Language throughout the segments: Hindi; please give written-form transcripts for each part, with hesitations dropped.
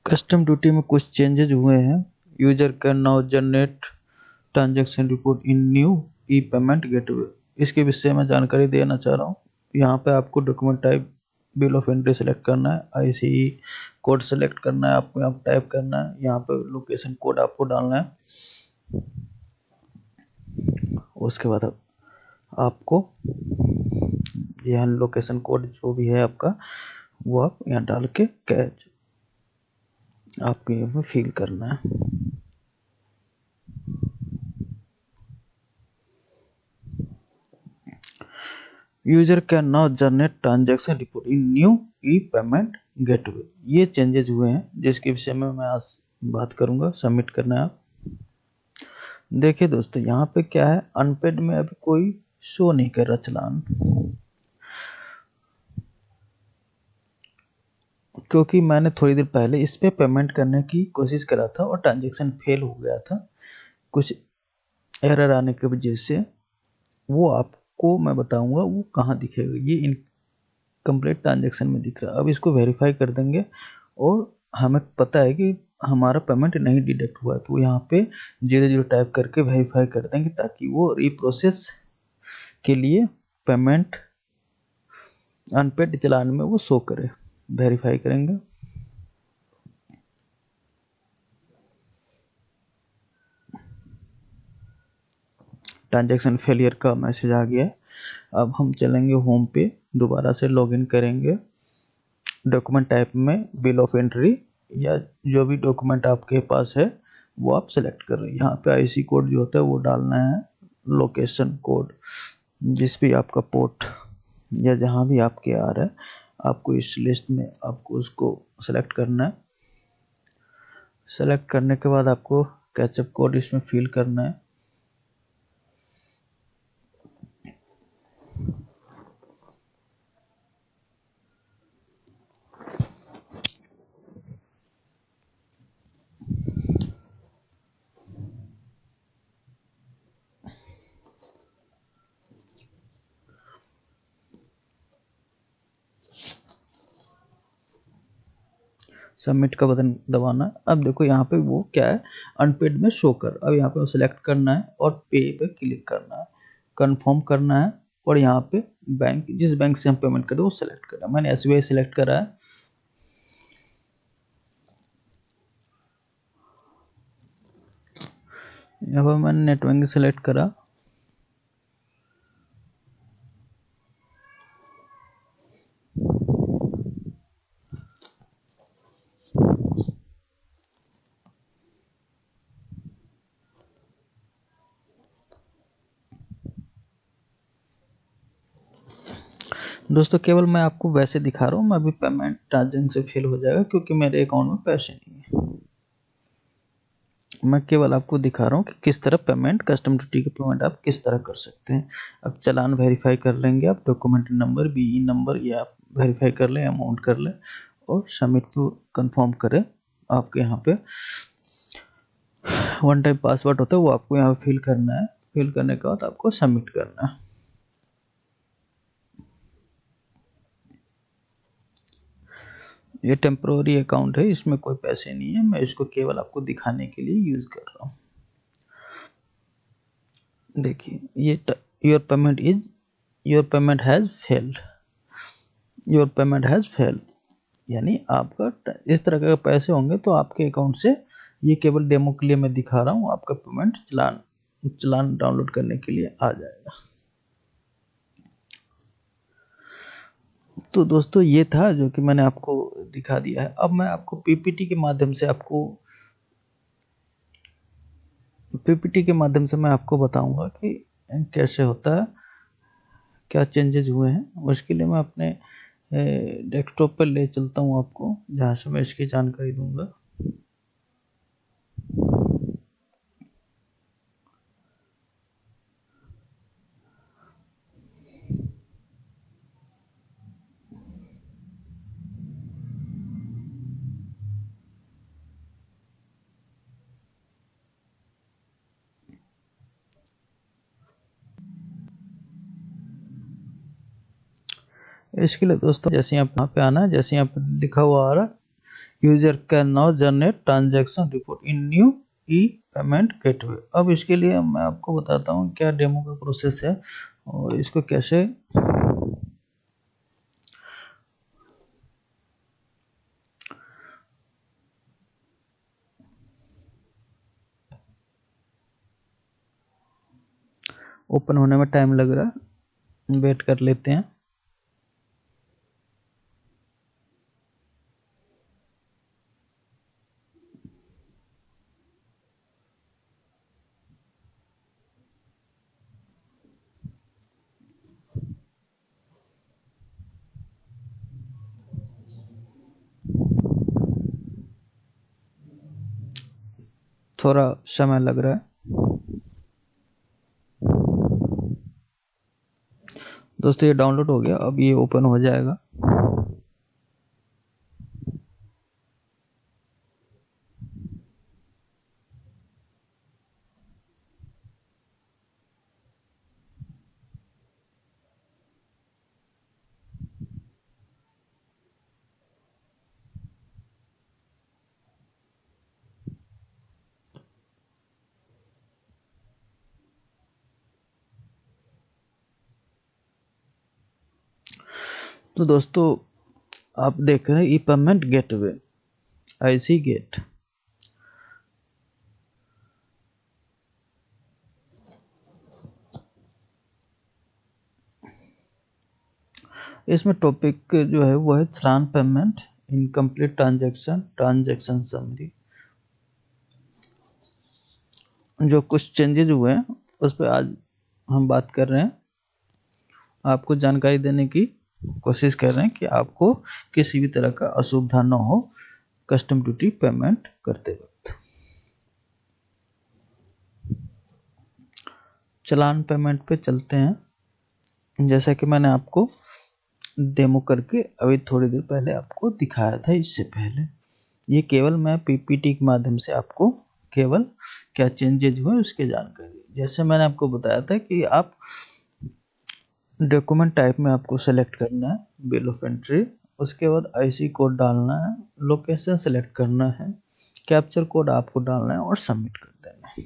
कस्टम ड्यूटी में कुछ चेंजेज हुए हैं। User can now generate transaction report in new E payment gateway. इसके विषय में जानकारी देना चाह रहा हूँ। यहाँ पे आपको document type bill of entry select करना है, आईसीई कोड सेलेक्ट करना है, आपको यहाँ पे टाइप करना है, यहाँ पे लोकेशन कोड आपको डालना है। उसके बाद आपको यहाँ लोकेशन कोड जो भी है आपका वो आप यहाँ डाल के कैच आपको यहाँ पे फिल करना है। User can now generate transaction report in new E payment gateway. ये चेंजेस हुए हैं जिसके विषय में मैं आज बात करूंगा। सबमिट करना है आप। देखिए दोस्तों, यहाँ पे क्या है, अनपेड में अभी कोई शो नहीं कर रहा चलान, क्योंकि मैंने थोड़ी देर पहले इस पे पेमेंट करने की कोशिश करा था और ट्रांजैक्शन फेल हो गया था कुछ एरर आने की वजह से। वो आपको मैं बताऊंगा वो कहाँ दिखेगा। ये इनकम्प्लीट ट्रांजैक्शन में दिख रहा है। अब इसको वेरीफाई कर देंगे और हमें पता है कि हमारा पेमेंट नहीं डिडक्ट हुआ है, तो यहाँ पे 00 टाइप करके वेरीफाई कर देंगे ताकि वो रीप्रोसेस के लिए पेमेंट अनपेड चलान में वो शो करे। वेरीफाई करेंगे। ट्रांजैक्शन फेलियर का मैसेज आ गया है। अब हम चलेंगे होम पे, दोबारा से लॉगिन करेंगे। डॉक्यूमेंट टाइप में बिल ऑफ एंट्री या जो भी डॉक्यूमेंट आपके पास है वो आप सेलेक्ट कर रहे हैं। यहाँ पे आईसी कोड जो होता है वो डालना है, लोकेशन कोड जिस भी आपका पोर्ट या जहाँ भी आपके आ रहा है आपको इस लिस्ट में आपको उसको सेलेक्ट करना है। सेलेक्ट करने के बाद आपको कैचअप कोड इसमें फिल करना है। सबमिट का बटन दबाना है। अब देखो यहाँ पे वो क्या है, अनपेड में शो कर। अब यहाँ पे सेलेक्ट करना है और पे पे क्लिक करना है, कंफर्म करना है और यहाँ पे बैंक, जिस बैंक से हम पेमेंट करें वो सेलेक्ट करना है। मैंने एसबीआई सेलेक्ट करा है। यहाँ पर मैंने नेट बैंकिंग सेलेक्ट करा। दोस्तों केवल मैं आपको वैसे दिखा रहा हूँ, मैं अभी पेमेंट ट्रांजेक्शन से फेल हो जाएगा क्योंकि मेरे अकाउंट में पैसे नहीं है। मैं केवल आपको दिखा रहा हूँ कि किस तरह पेमेंट, कस्टम ड्यूटी की पेमेंट आप किस तरह कर सकते हैं। अब चालान वेरीफाई कर लेंगे आप, डॉक्यूमेंट नंबर, बीई नंबर ये आप वेरीफाई कर लें, अमाउंट कर लें और सबमिट पे कंफर्म करें। आपके यहाँ पे वन टाइम पासवर्ड होता है वो आपको यहाँ पे फिल करना है। फिल करने के बाद आपको सबमिट करना है। ये टेम्प्रोरी अकाउंट है, इसमें कोई पैसे नहीं है, मैं इसको केवल आपको दिखाने के लिए यूज कर रहा हूँ। देखिए ये your payment has failed, your payment has failed, यानी आपका इस तरह के पैसे होंगे तो आपके अकाउंट से, ये केवल डेमो के लिए मैं दिखा रहा हूँ, आपका पेमेंट चलान डाउनलोड करने के लिए आ जाएगा। तो दोस्तों ये था जो कि मैंने आपको दिखा दिया है। अब मैं आपको पीपीटी के माध्यम से मैं आपको बताऊंगा कि कैसे होता है, क्या चेंजेस हुए हैं। उसके लिए मैं अपने डेस्कटॉप पर ले चलता हूं आपको, जहां से मैं इसकी जानकारी दूंगा। इसके लिए दोस्तों जैसे यहाँ पे आना है, जैसे यहाँ पे लिखा हुआ आ रहा है user can now generate transaction report in new E payment gateway. अब इसके लिए मैं आपको बताता हूँ क्या डेमो का प्रोसेस है और इसको कैसे ओपन होने में टाइम लग रहा है, वेट कर लेते हैं। थोड़ा समय लग रहा है। दोस्तों ये डाउनलोड हो गया, अब ये ओपन हो जाएगा। तो दोस्तों आप देख रहे हैं e payment gateway, IC gate. इसमें टॉपिक जो है वो है challan payment, incomplete transaction, transaction summary. जो कुछ चेंजेज हुए हैं उस पर आज हम बात कर रहे हैं, आपको जानकारी देने की कोशिश कर रहे हैं कि आपको किसी भी तरह का असुविधा न हो कस्टम ड्यूटी पेमेंट करते वक्त। चालान पेमेंट पे चलते हैं। जैसा कि मैंने आपको डेमो करके अभी थोड़ी देर पहले आपको दिखाया था, इससे पहले ये केवल मैं PPT के माध्यम से आपको केवल क्या चेंजेज हुए उसके जानकारी। जैसे मैंने आपको बताया था कि आप डॉक्यूमेंट टाइप में आपको सेलेक्ट करना है बिल ऑफ एंट्री, उसके बाद IC कोड डालना है, लोकेशन सेलेक्ट करना है, कैप्चर कोड आपको डालना है और सबमिट कर देना है।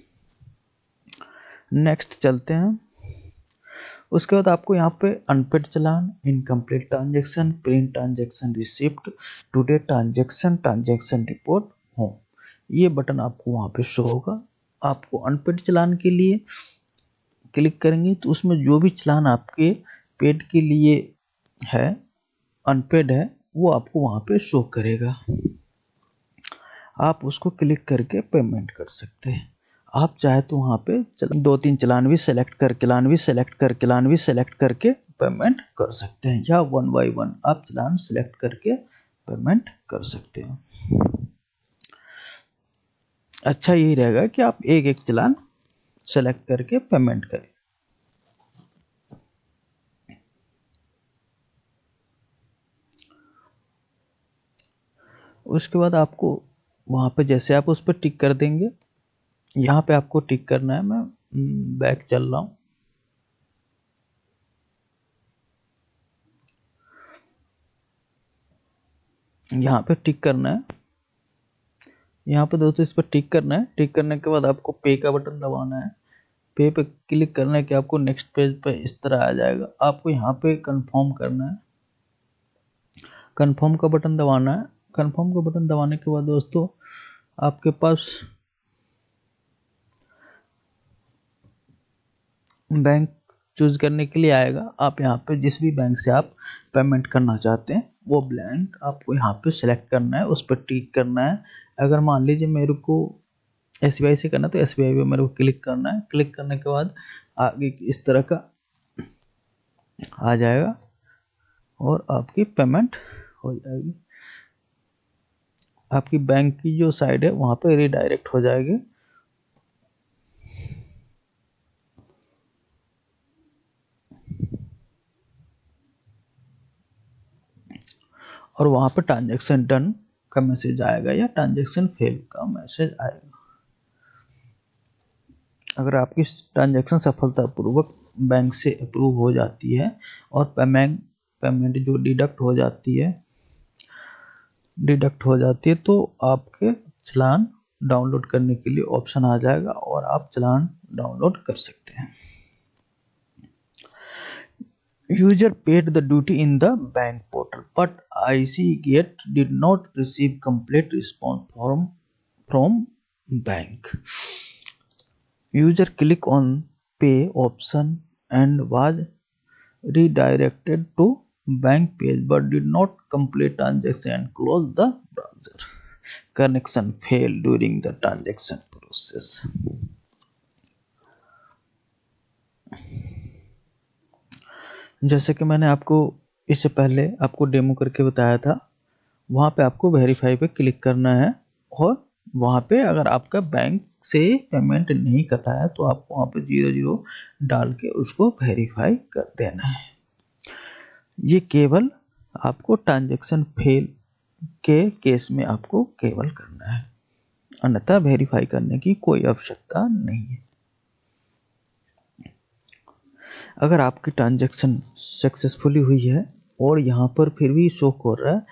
नेक्स्ट चलते हैं। उसके बाद आपको यहाँ पे unpaid challan, incomplete transaction, print transaction receipt, today transaction, transaction report home, ये बटन आपको वहाँ पे शो होगा। आपको अनपेड चालान के लिए क्लिक करेंगे तो उसमें जो भी चालान आपके पेड के लिए है, अनपेड है, वो आपको वहाँ पे शो करेगा। आप उसको क्लिक करके पेमेंट कर सकते हैं। आप चाहे तो वहाँ पे 2-3 चालान भी सेलेक्ट करके पेमेंट कर सकते हैं, या 1 बाय 1 आप चालान सेलेक्ट करके पेमेंट कर सकते हैं। अच्छा यही रहेगा कि आप एक एक चालान सेलेक्ट करके पेमेंट करें। उसके बाद आपको वहाँ पे जैसे आप उस पर टिक कर देंगे, यहाँ पे आपको टिक करना है। मैं बैक चल रहा हूँ। यहाँ पे टिक करना है। यहाँ पे दोस्तों इस पर टिक करना है। टिक करने के बाद आपको पे का बटन दबाना है। पे पे क्लिक करने के आपको नेक्स्ट पेज पे इस तरह आ जाएगा। आपको यहाँ पे कंफर्म करना है, कंफर्म का बटन दबाना है। कंफर्म का बटन दबाने के बाद दोस्तों आपके पास बैंक चूज करने के लिए आएगा। आप यहाँ पे जिस भी बैंक से आप पेमेंट करना चाहते हैं वो बैंक आपको यहाँ पे सेलेक्ट करना है, उस पर टिक करना है। अगर मान लीजिए मेरे को SBI से करना है तो SBI पे मेरे को क्लिक करना है। क्लिक करने के बाद आगे इस तरह का आ जाएगा और आपकी पेमेंट हो जाएगी। आपकी बैंक की जो साइड है वहाँ पे रीडायरेक्ट हो जाएगी। और वहाँ पे ट्रांजैक्शन डन का मैसेज आएगा या ट्रांजैक्शन फेल का मैसेज आएगा। अगर आपकी ट्रांजैक्शन सफलतापूर्वक बैंक से अप्रूव हो जाती है और पेमेंट जो डिडक्ट हो जाती है डिडक्ट हो जाती है तो आपके चालान डाउनलोड करने के लिए ऑप्शन आ जाएगा और आप चालान डाउनलोड कर सकते हैं। User paid the duty in the bank portal, but ICGate did not receive complete response from bank. User click on pay option and was redirected to bank page but did not complete transaction and close the browser. Connection failed during the transaction process. जैसे कि मैंने आपको इससे पहले आपको डेमो करके बताया था, वहाँ पे आपको वेरीफाई पे क्लिक करना है और वहाँ पे अगर आपका बैंक से पेमेंट नहीं कटा है तो आपको वहाँ पे 00 डाल के उसको वेरीफाई कर देना है। ये केवल आपको ट्रांजैक्शन फेल के केस में आपको केवल करना है, अन्यथा वेरीफाई करने की कोई आवश्यकता नहीं है। अगर आपकी ट्रांजैक्शन सक्सेसफुली हुई है और यहाँ पर फिर भी शो हो रहा है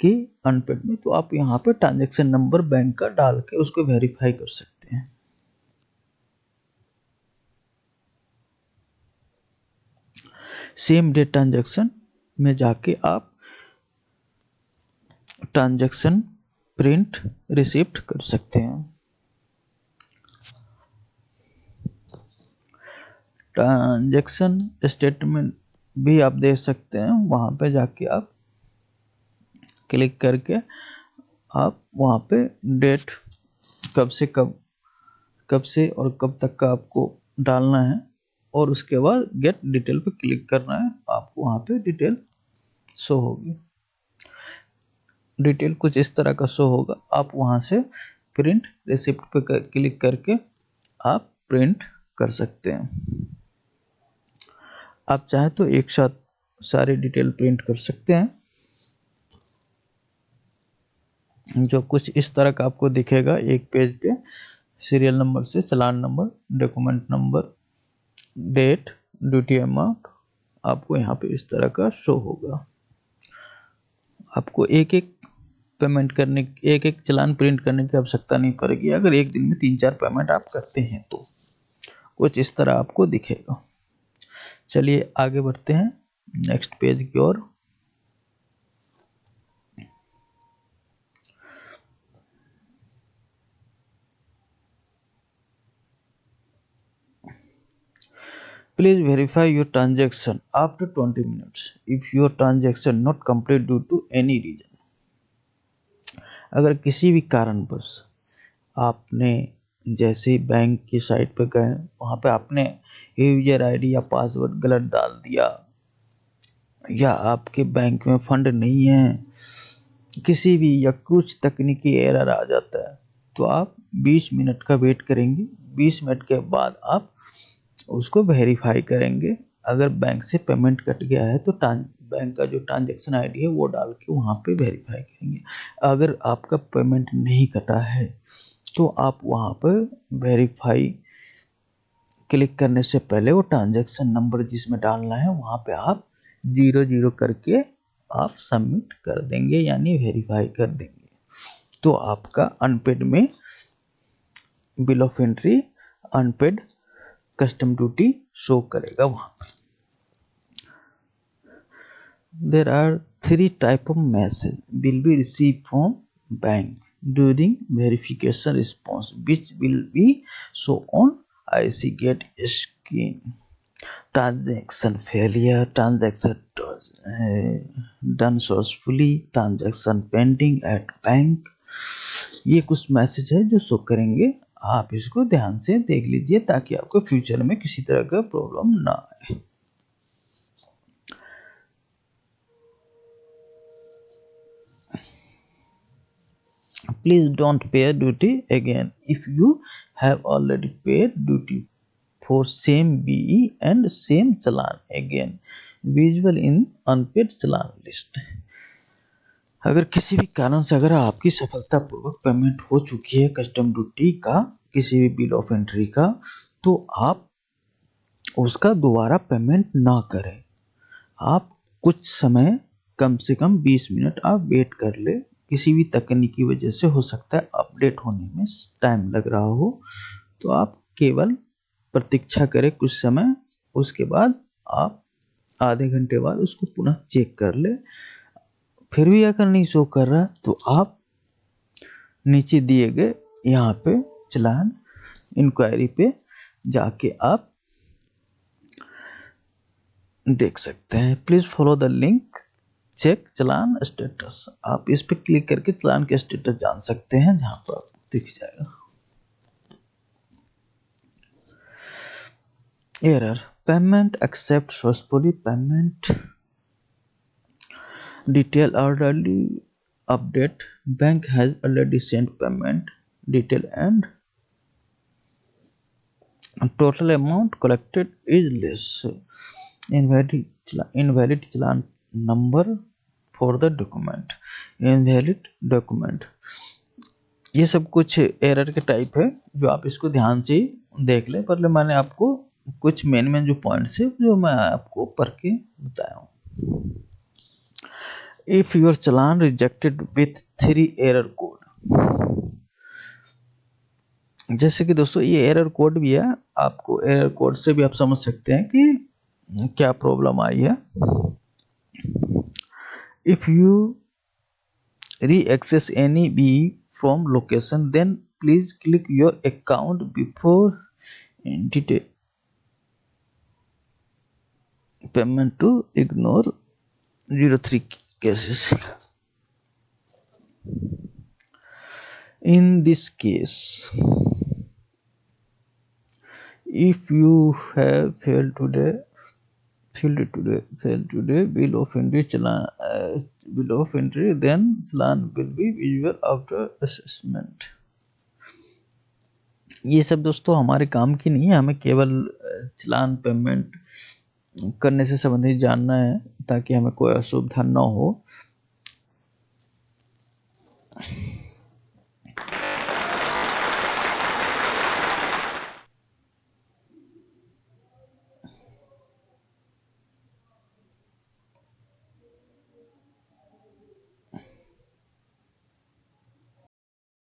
कि अनपेड में, तो आप यहाँ पे ट्रांजैक्शन नंबर बैंक का डाल के उसको वेरीफाई कर सकते हैं। सेम डे ट्रांजैक्शन में जाके आप ट्रांजैक्शन प्रिंट रिसिप्ट कर सकते हैं। ट्रांजैक्शन स्टेटमेंट भी आप दे सकते हैं, वहाँ पे जाके आप क्लिक करके आप वहाँ पे डेट कब से और कब तक का आपको डालना है और उसके बाद गेट डिटेल पे क्लिक करना है, आपको वहाँ पे डिटेल शो होगी। डिटेल कुछ इस तरह का शो होगा, आप वहाँ से प्रिंट रिसिप्ट पे क्लिक करके आप प्रिंट कर सकते हैं। आप चाहे तो एक साथ सारे डिटेल प्रिंट कर सकते हैं, जो कुछ इस तरह का आपको दिखेगा एक पेज पे। सीरियल नंबर से challan number, document number, date, duty amount आपको यहाँ पे इस तरह का शो होगा। आपको एक एक पेमेंट करने, एक एक चालान प्रिंट करने की आवश्यकता नहीं पड़ेगी। अगर एक दिन में 3-4 पेमेंट आप करते हैं तो कुछ इस तरह आपको दिखेगा। चलिए आगे बढ़ते हैं नेक्स्ट पेज की ओर। Please verify your transaction after 20 minutes if your transaction not complete due to any reason. अगर किसी भी कारणवश आपने जैसे ही बैंक की साइट पे गए, वहाँ पे आपने यूजर आईडी या पासवर्ड गलत डाल दिया या आपके बैंक में फंड नहीं है, किसी भी या कुछ तकनीकी एरर आ जाता है, तो आप 20 मिनट का वेट करेंगे। 20 मिनट के बाद आप उसको वेरीफाई करेंगे। अगर बैंक से पेमेंट कट गया है तो बैंक का जो ट्रांजैक्शन आईडी है वो डाल के वहाँ पे वेरीफाई करेंगे। अगर आपका पेमेंट नहीं कटा है तो आप वहाँ पर वेरीफाई क्लिक करने से पहले वो ट्रांजैक्शन नंबर जिसमें डालना है वहाँ पे आप 00 करके आप सबमिट कर देंगे, यानी वेरीफाई कर देंगे, तो आपका अनपेड में bill of entry unpaid custom duty show करेगा वहाँ पे। There are 3 type of message will be received from bank during verification response, which will be shown on ICGate screen. Transaction failure, transaction done successfully, transaction pending at bank। ये कुछ मैसेज है जो शो करेंगे, आप इसको ध्यान से देख लीजिए ताकि आपको फ्यूचर में किसी तरह का प्रॉब्लम ना आए। Please don't pay duty again if you have already paid duty for same BE and same challan again, visual in unpaid challan list। अगर किसी भी कारण से अगर आपकी सफलतापूर्वक पेमेंट हो चुकी है कस्टम ड्यूटी का, किसी भी बिल ऑफ एंट्री का, तो आप उसका दोबारा पेमेंट ना करें। आप कुछ समय, कम से कम 20 मिनट आप वेट कर ले, किसी भी तकनीकी वजह से हो सकता है अपडेट होने में टाइम लग रहा हो, तो आप केवल प्रतीक्षा करें कुछ समय, उसके बाद आप आधे घंटे बाद उसको पुनः चेक कर ले। फिर भी अगर नहीं शो कर रहा तो आप नीचे दिए गए यहाँ पे चलान इंक्वायरी पे जाके आप देख सकते हैं। Please follow the link check challan status. आप इस पे क्लिक करके चलान के स्टेटस जान सकते हैं, जहां पर आपको दिख जाएगा। Error payment accept successfully payment detail already update bank has already sent payment detail and total amount collected is less invalid challan number for the document invalid document। ये सब कुछ एरर के टाइप है जो आप इसको ध्यान से देख ले। मतलब मैंने आपको कुछ मेन जो पॉइंट्स है जो मैं आपको पढ़ के बताया हूँ। If your challan rejected with 3 error code, जैसे कि दोस्तों ये एरर कोड भी है, आपको एरर कोड से भी आप समझ सकते हैं कि क्या प्रॉब्लम आई है। If you reaccess any B from location then please click your account before detail payment to ignore 03 cases। In this case, if you have failed today, bill of entry then challan will be visible after assessment। ये सब दोस्तों हमारे काम की नहीं है, हमें केवल चलान पेमेंट करने से संबंधित जानना है ताकि हमें कोई असुविधा न हो।